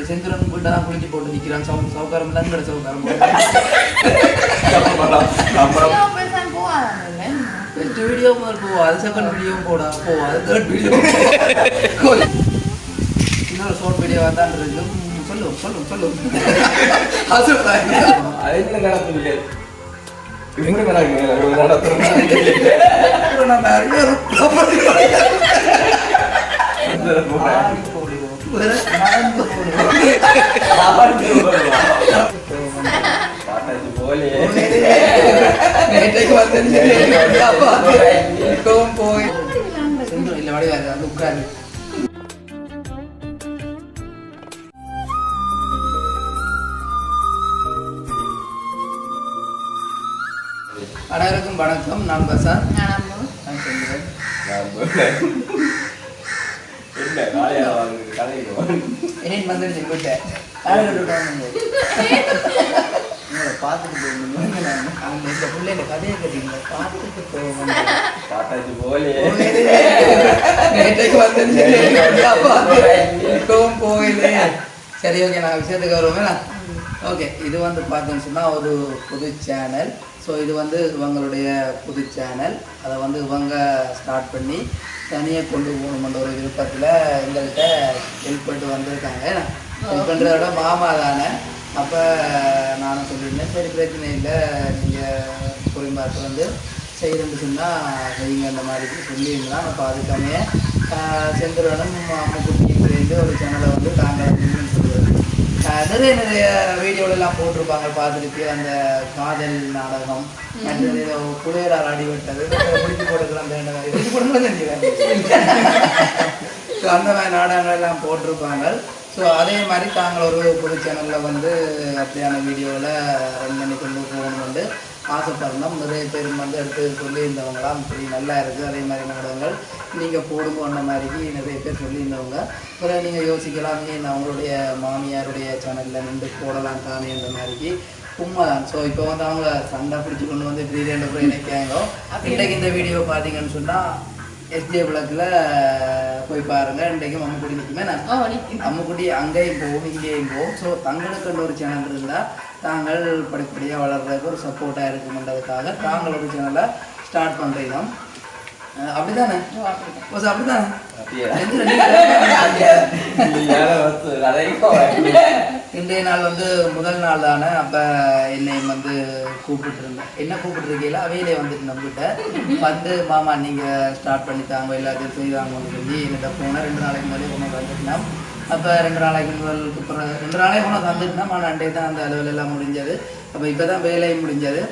செந்திரன் வீட்டெல்லாம் குளிச்சு போட்டு நிற்கிறான். சவுக்காரம் இல்லைங்கிற சவுக்காரம் ஃபர்ஸ்ட் வீடியோ முதல் போவோம், அது செகண்ட் வீடியோவும் போவோம், அது தேர்ட் வீடியோ இன்னொரு ஷார்ட் வீடியோவாக தான் இருக்கும். சொல்லும் அதுக்குள்ள நடப்பு உட்காரு. அனைவருக்கும் வணக்கம். நான் பசான். நான் சொல்கிறேன். ஏன் வந்து விட்டேன் பார்த்துட்டு போகணும். அவங்க இந்த பிள்ளைங்க கதையை கட்டிங்க பார்த்துட்டு போகணும். போயிலே சரி. ஓகே, நான் விஷயத்துக்கு வருவேன். ஓகே, இது வந்து பார்த்தோன்னு சொன்னால் ஒரு புது சேனல். ஸோ இது வந்து இவங்களுடைய புது சேனல். அதை வந்து இவங்க ஸ்டார்ட் பண்ணி தனியாக கொண்டு போகணுமென்ற ஒரு விருப்பத்தில் எங்கள்கிட்ட ஹெல்ப் பண்ணிட்டு வந்திருக்காங்க. ஹெல்ப் பண்ணுறதோட மாமா தானே. அப்போ நானும் சொல்லியிருந்தேன், சரி பிரச்சனை இல்லை, நீங்கள் குறிம்பாட்டு வந்து செய்யணுன்னு சொன்னால் செய்யுங்க அந்த மாதிரி சொல்லியிருந்தான். அப்போ அதுக்காமே செந்திரனும் அம்முக்குட்டின்னு ஒரு சேனலை வந்து நாங்கள் சொல்லுவது நிறைய வீடியோலெல்லாம் போட்டிருப்பாங்க பார்த்துருக்கு. அந்த காதல் நாடகம், புலையரால் அடிவிட்டது, முடிச்சு போட்டுக்கலாம் முடிச்சு போட்டு அந்த மாதிரி நாடகங்கள் எல்லாம் போட்டிருப்பாங்க. ஸோ அதே மாதிரி தாங்கள் ஒரு புது சேனலில் வந்து அப்படியான வீடியோவில் ரன் பண்ணி கொண்டு போகணும் வந்து ஆசைப்படணும். நிறைய பேர் வந்து எடுத்து சொல்லியிருந்தவங்களாம் இப்படி நல்லா இருக்குது, அதே மாதிரி நாடகங்கள் நீங்கள் போடுங்கன்ற மாதிரிக்கு நிறைய பேர் சொல்லியிருந்தவங்க. அப்புறம் நீங்கள் யோசிக்கலாம், நான் அவங்களுடைய மாமியாருடைய சேனலில் நின்று போடலாம் தானே இந்த மாதிரிக்கு உண்மைதான். ஸோ இப்போ வந்து அவங்க சண்டை பிடிச்சி கொண்டு வந்து இப்படி ரெண்டு பேர் நினைக்காங்க. இன்றைக்கு இந்த வீடியோ பார்த்தீங்கன்னு சொன்னால் எஸ்ஜே பிளாக்கில் போய் பாருங்கள். இன்றைக்கும் அம்முக்குடி நிற்குமே. நான் அம்முக்குடி அங்கேயும் போகும் இங்கேயும் போகும். ஸோ தங்களுக்கு ஒரு சேனல் இருந்தால் தாங்கள் படிப்படியாக வளர்றதுக்கு ஒரு சப்போர்ட்டாக இருக்குமென்றதுக்காக தாங்கள் ஒரு சேனலை ஸ்டார்ட் பண்ணுறீங்க. அப்படிதானே? அப்படிதானே? இன்றைய நாள் வந்து முதல் நாள் தானே. அப்போ என்னையும் வந்து கூப்பிட்டுருந்தேன். என்ன கூப்பிட்டுருக்கீங்களா அவையிலே வந்துட்டு நம்மகிட்ட வந்து மாமா நீங்கள் ஸ்டார்ட் பண்ணித்தாங்க எல்லாத்தையும் செய்தாங்கன்னு சொல்லி என்கிட்ட போனேன். 2 நாளைக்கு முதலே கொண்டு வந்துட்டுனோம். அப்போ 2 நாளைக்கு முதலுக்கு அப்புறம் 2 நாளைக்கு கொண்டு வந்துட்டுனோம். ஆனால் 2 தான் அந்த அளவுலெல்லாம் முடிஞ்சது. அப்போ இப்போ தான் வேலையும் முடிஞ்சது.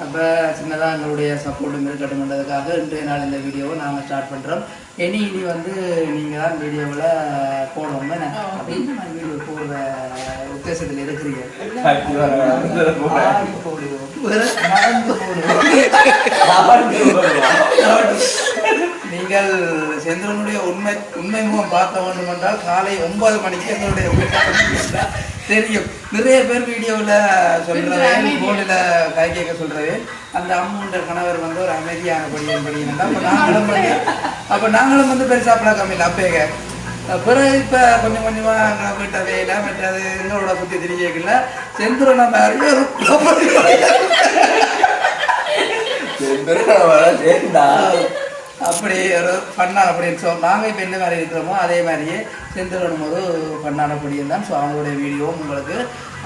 அப்போ சின்னதாக எங்களுடைய சப்போர்ட்டும் இருக்கட்டும்ன்றதுக்காக இன்றைய நாள் இந்த வீடியோவை நாங்கள் ஸ்டார்ட் பண்ணுறோம். இனி வந்து நீங்கள் தான் வீடியோவில் போடுவோம். அப்படின்னு நான் வீடியோ போடுற உத்தேசத்தில் இருக்கிறீங்க. நீங்கள் செந்திரனுடைய உண்மை முகம் பார்த்த வேண்டும் என்றால் காலை 9 மணிக்கு எங்களுடைய தெரியும். நிறைய பேர் வீடியோவில் சொல்கிறவே, ஃபோனில் கை கேட்க சொல்கிறவே அந்த அம்முன்ற கணவர் வந்து ஒரு அமைதியான படினா அப்போ நாங்களும் வந்து பெருசாப்பிட கம்மியில் அப்பேங்க. பிறகு இப்போ கொஞ்சம் கொஞ்சமாக வீட்டை வேலை மற்றது எங்களோட சுற்றி தெரியல செந்திரனை நிறைய அப்படி ஒரு ஃபன்னான படின்னு ஸோ நாங்கள் இப்போ என்ன மாதிரி இருக்கிறோமோ அதே மாதிரியே செந்திரனும் ஒரு ஃபன்னான படியும் தான். ஸோ அவங்களுடைய வீடியோவும் உங்களுக்கு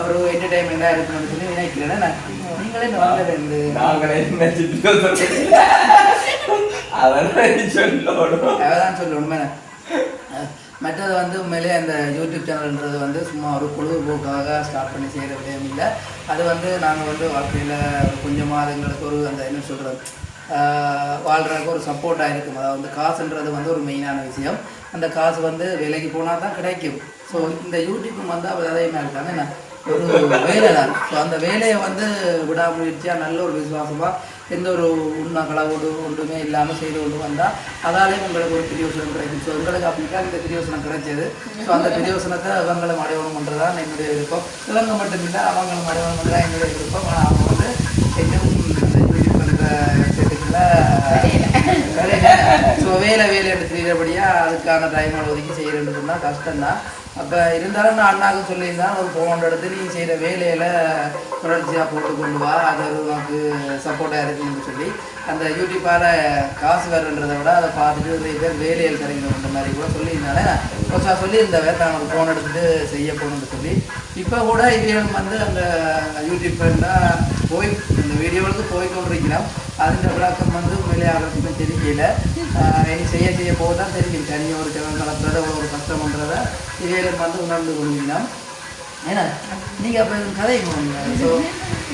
ஒரு என்டர்டைன்மெண்ட்டாக இருக்கணும்னு சொல்லி நினைக்கிறேன். நீங்களே இந்த வாங்க அதான் சொல்லணுமே. மற்றது வந்து உண்மையிலே அந்த யூடியூப் சேனல்ன்றது வந்து சும்மா ஒரு பொழுதுபோக்காக ஸ்டார்ட் பண்ணி செய்கிற விடயம் இல்லை. அது வந்து நாங்கள் வந்து வாழ்க்கையில் கொஞ்சமாக எங்களுக்கு ஒரு அந்த என்ன சொல்கிறது வாழ்கிறதுக்கு ஒரு சப்போர்ட்டாக இருக்கும். அதாவது வந்து காசுன்றது வந்து ஒரு மெயினான விஷயம். அந்த காசு வந்து வேலைக்கு போனால் தான் கிடைக்கும். ஸோ இந்த யூடியூப்பும் வந்து அதே மாதிரி இருக்காங்க என்ன ஒரு வேலை தான். ஸோ அந்த வேலையை வந்து விடாமுயற்சியாக நல்ல ஒரு விசுவாசமாக எந்த ஒரு உண்மை களவோடு ஒன்றுமே இல்லாமல் செய்து கொண்டு வந்தால் அதாலேயும் உங்களுக்கு ஒரு பிரியோசனம் கிடைக்கும். ஸோ எங்களுக்கு அப்படிக்கா இந்த பிரியோசனம் கிடைச்சது. ஸோ அந்த பிரியோசனத்தை அவங்களும் அடையணும் பண்ணுறதான் என்னுடைய விருப்பம். இவங்க மட்டும் இல்லை, அவங்களும் அடையணும் பண்ணுறதா என்னுடைய விருப்பம். ஆனால் அவங்க வந்து இன்னும் யூடியூப் பண்ணுற விஷயத்துக்குள்ள ஸோ வேலை எடுத்துக்கிறபடியாக அதுக்கான டைம் ஒதுக்கி செய்கிறேன்னு சொன்னால் கஷ்டம்தான். அப்போ இருந்தாலும் நான் அண்ணாவுக்கு சொல்லியிருந்தேன் ஒரு போன இடத்து நீ செய்கிற வேலையில் தொடர்ச்சியாக போட்டு கொண்டு வா, அது உனக்கு சப்போர்ட்டாக இருக்குன்னு சொல்லி அந்த யூடியூப்பால் காசு வரன்றதை விட அதை பார்த்துட்டு நிறைய பேர் வேலையில் கிடைக்கணுன்ற மாதிரி கூட சொல்லியிருந்தானே கொஞ்சம் சொல்லியிருந்தவன் நான் ஒரு ஃபோன் எடுத்துகிட்டு செய்ய போகணுன்னு சொல்லி. இப்போ கூட இவன் வந்து அந்த யூடியூப் போய் இந்த வீடியோவுக்கு போய்கொண்டிருக்கிறோம். அந்த விளக்கம் வந்து உண்மையிலே அவருக்குமே தெரியல. இனி செய்ய போக தான் தெரியும் தனியாக ஒரு சேனல் நடத்துறத ஒரு கஷ்டம்ன்றதை இவையிலும் வந்து உணர்ந்து கொள்கிறோம். ஏன்னா நீங்கள் அப்போ கதை ஸோ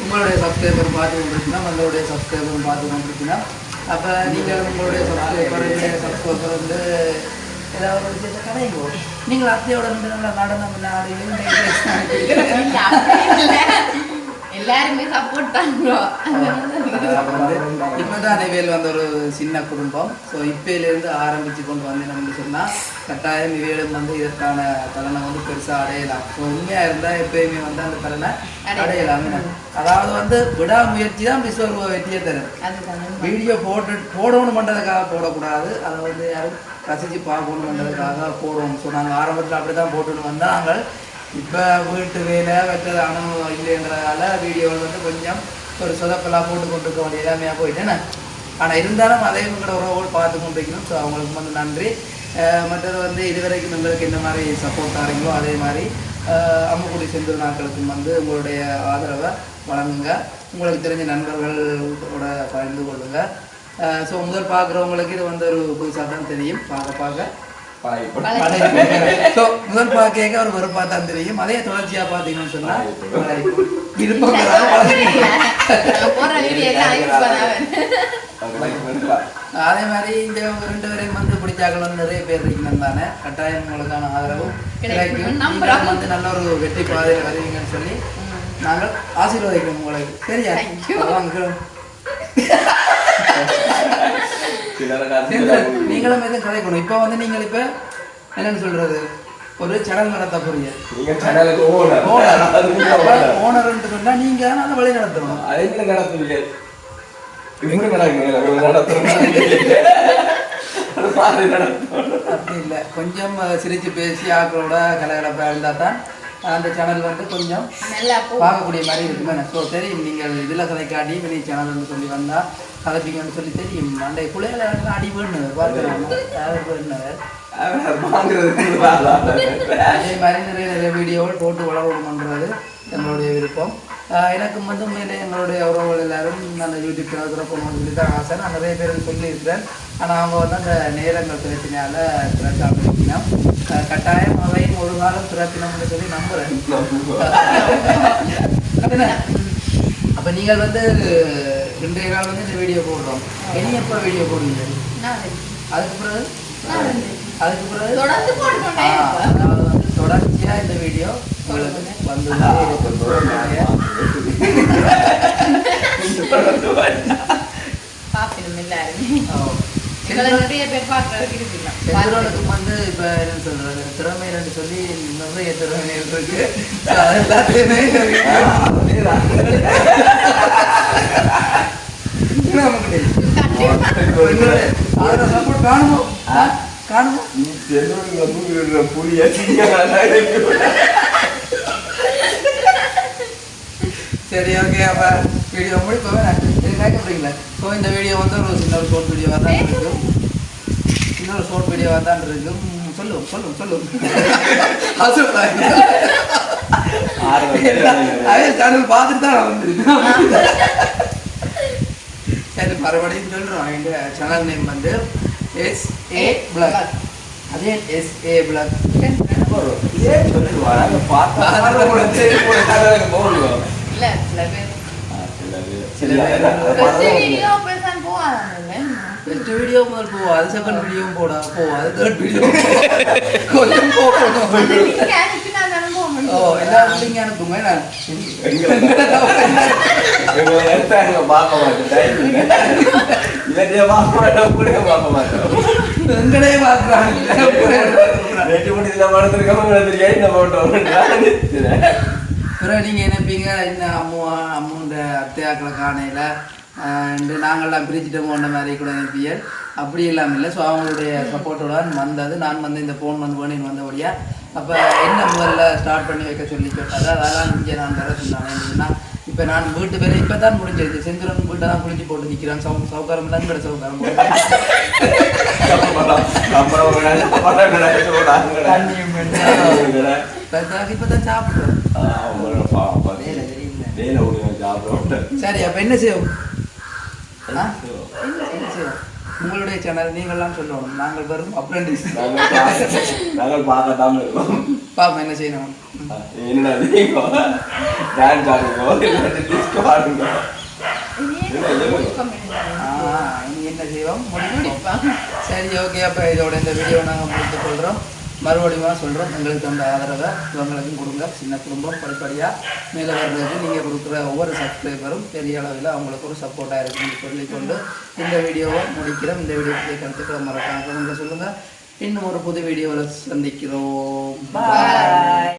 உங்களுடைய சப்ஸ்கிரைபர் பார்த்து கொண்டிருக்கணும், உங்களுடைய சப்ஸ்கிரைபரும் பார்த்து கொண்டிருக்கணும். அப்போ நீங்கள் உங்களுடைய சப்ஸ்கிரைபர் வந்து ஏதாவது ஒரு விஷயத்தை கதைங்கோ. நீங்கள் அத்தையோட நடனம் எல்லாருமே சப்போர்ட் பண்ணுறோம். இப்போதான் இவையில் வந்து ஒரு சின்ன குடும்பம். ஸோ இப்போலேருந்து ஆரம்பித்து கொண்டு வந்தேன்னு சொன்னால் கட்டாயம் இவையிலும் வந்து இதற்கான பலனை வந்து பெருசாக அடையலாம். ஸோ உண்மையாக இருந்தால் எப்பயுமே வந்து அந்த பலனை அடையலாம். அதாவது வந்து விடாமுயற்சி தான் விஸ்வரூப வெற்றியை தரும். வீடியோ போடணும் பண்ணுறதுக்காக போடக்கூடாது, அதை வந்து யாரும் ரசித்து பார்க்கணும் பண்ணுறதுக்காக போடுவோம். ஸோ நாங்கள் ஆரம்பத்தில் அப்படி தான் போட்டுன்னு வந்தால் நாங்கள் இப்போ வீட்டு வேலை வைக்கிறது அனுபவம் இல்லைன்றதால வீடியோவில் வந்து கொஞ்சம் ஒரு சொதப்பெல்லாம் போட்டு கொண்டிருக்க வேண்டிய எல்லாமே போயிட்டேன்னு. ஆனால் இருந்தாலும் அதே உங்களோட உறவுகள் பார்த்து கொண்டிருக்கணும். ஸோ அவங்களுக்கு வந்து நன்றி. மற்றது வந்து இதுவரைக்கும் உங்களுக்கு என்ன மாதிரி சப்போர்ட் ஆகிறீங்களோ அதே மாதிரி அம்முக்குடி செந்தூர் நாட்களுக்கும் வந்து உங்களுடைய ஆதரவை வழங்குங்க. உங்களுக்கு தெரிஞ்ச நண்பர்களோட பகிர்ந்து கொள்ளுங்க. ஸோ முதல் பார்க்குறவங்களுக்கு இது வந்து ஒரு புதுசாக தான் தெரியும். பார்க்க ஸோ முதல் பார்க்க ஒரு வெறுப்பாக தான் தெரியும். அதே தொடர்ச்சியாக பார்த்தீங்கன்னு சொன்னால் விருப்பம் அதே மாதிரி இந்த 2 பேரையும் வந்து பிடிச்சாக்கள் நிறைய பேர் இருக்கணும் தானே. கட்டாயம் உங்களுக்கான ஆதரவும் கிடைக்கும். நீங்கள் வந்து நல்ல ஒரு வெற்றி பாதையில் வருவீங்கன்னு சொல்லி நாங்கள் ஆசீர்வதிக்கிறோம் உங்களுக்கு. சரியா? நீங்களும் எதுவும் கிடைக்கணும். இப்போ வந்து நீங்கள் இப்போ என்னன்னு சொல்றது ஒரு சேனல் நடத்த போறீங்க. ஓனர் சொன்னா நீங்க அதை வழி நடத்தணும். அப்படி இல்லை, கொஞ்சம் சிரிச்சு பேசி ஆக்களோட கலகலப்பா இருந்தா தான் அந்த சேனல் வந்து கொஞ்சம் பார்க்கக்கூடிய மாதிரி இருக்குமே. ஸோ தெரியும் நீங்கள் இதில் கதைக்காட்டி பெரிய சேனல் வந்து சொல்லி வந்தால் கதைப்பீங்கன்னு சொல்லி தெரியும். அந்த பிள்ளைகளை அடி வேணுவர் பார்க்குறாங்க அதே மாதிரி நிறைய வீடியோவில் போட்டு வளரணுன்றது எங்களுடைய விருப்பம். எனக்கும் வந்து உண்மையிலே எங்களுடைய உறவுகள் எல்லாரும் அந்த யூடியூப் சேனல் திறக்கணும்னு சொல்லி தான் ஆசை. நான் நிறைய பேருக்கு சொல்லியிருக்கிறேன். ஆனால் அவங்க வந்து அந்த நேரங்கள் பிரச்சனையால் திறக்காமல் இருக்கணும். கட்டாயம் அவையும் ஒரு காலம் திறக்கணும்னு சொல்லி நம்புகிறேன். அப்போ நீங்கள் வந்து இன்றைய நாள் வந்து இந்த வீடியோ போடுறோம். இனி எப்போ வீடியோ போடுவீங்க? அதுக்கு பிறகு அதாவது வந்து தொடர்ச்சியாக இந்த வீடியோ உங்களுக்கு வந்து செந்தூரனுக்கு வந்து இப்போ என்ன சொல்றது திறமைன்னு சொல்லி நிறைய திறமைகள் இருக்கு. எல்லாத்தையுமே சப்போர்ட் காணுமோ காணுமோ சரி ஓகே. அப்போ வீடியோ முடிப்போம் கேட்கப்படுறீங்களா? ஸோ இந்த வீடியோ வந்து ஒரு சின்ன ஒரு ஷார்ட் வீடியோவாக தான் இருக்கும். இன்னொரு ஷார்ட் வீடியோவாக தான் இருக்கும். சொல்லும் அதே சேனல் பார்த்துட்டு தான் வந்துருக்கேன். சரி மறுபடியும் சொல்கிறோம். எங்கள் சேனல் நேம் வந்து SA Blog. அதே SA Blog ஃபர்ஸ்ட் வீடியோ முதல் போவோம், அது செகண்ட் வீடியோவும் போவோம், அது தேர்ட் வீடியோ கொஞ்சம் போகணும். எல்லா லிங்க் அனுப்புங்க. எங்களே பார்க்குறாங்க. நீங்கள் நினைப்பீங்க இந்த அம்முண்ட அத்தையாக்களை காணையில் நாங்கள்லாம் பிரிச்சுட்டு போன மாதிரி கூட நினைப்பீங்க. அப்படி இல்லாமல் இல்லை. ஸோ அவங்களுடைய சப்போர்ட்டோட வந்தது. நான் வந்து இந்த ஃபோன் வந்து வேணுன்னு வந்தபடியா அப்போ என்ன முதல்ல ஸ்டார்ட் பண்ணி வைக்க சொல்லி கேட்டாரு. அதெல்லாம் இங்கே நான் வேலை சொன்னாங்க. இப்போ நான் வீட்டு வேலை இப்போ தான் முடிஞ்சிருச்சு. செந்துரன் வீட்டை தான் குளிச்சு போட்டு நிற்கிறான். சௌகரம் தான் கூட சௌகரம் இப்போ தான் சாப்பிட்றோம். சரி அப்போ என்ன செய்வோம்? உங்களுடைய சேனல் நீங்கள்லாம் சொல்லணும். நாங்கள் வரும் அப்ரெண்டிஸ் நாங்கள் பார்க்கத்தான் இருக்கோம். பாப்பா என்ன செய்யணும்? என்ன டான்ஸ் ஆடுங்க, டிஸ்கோ ஆடுங்க. என்ன செய்வோம்? சரி ஓகே. அப்போ இதோட இந்த வீடியோ நாங்கள் முடித்துக் கொள்கிறோம். மறுபடியும் சொல்கிறோம், எங்களுக்கு தந்த ஆதரவை இவங்களுக்கும் கொடுங்க. சின்ன குடும்பம் படிப்படியாக மேலே வர்றதுக்கு நீங்கள் கொடுக்குற ஒவ்வொரு சப்ஸ்கிரைபரும் பெரிய அளவில் அவங்களுக்கு ஒரு சப்போர்ட்டாக இருக்குன்னு சொல்லிக்கொண்டு இந்த வீடியோவை முடிக்கிறோம். இந்த வீடியோ கருத்துக்களை மறக்காம சொல்லுங்கள். இன்னும் ஒரு புது வீடியோவில் சந்திக்கிறோம். பாய்.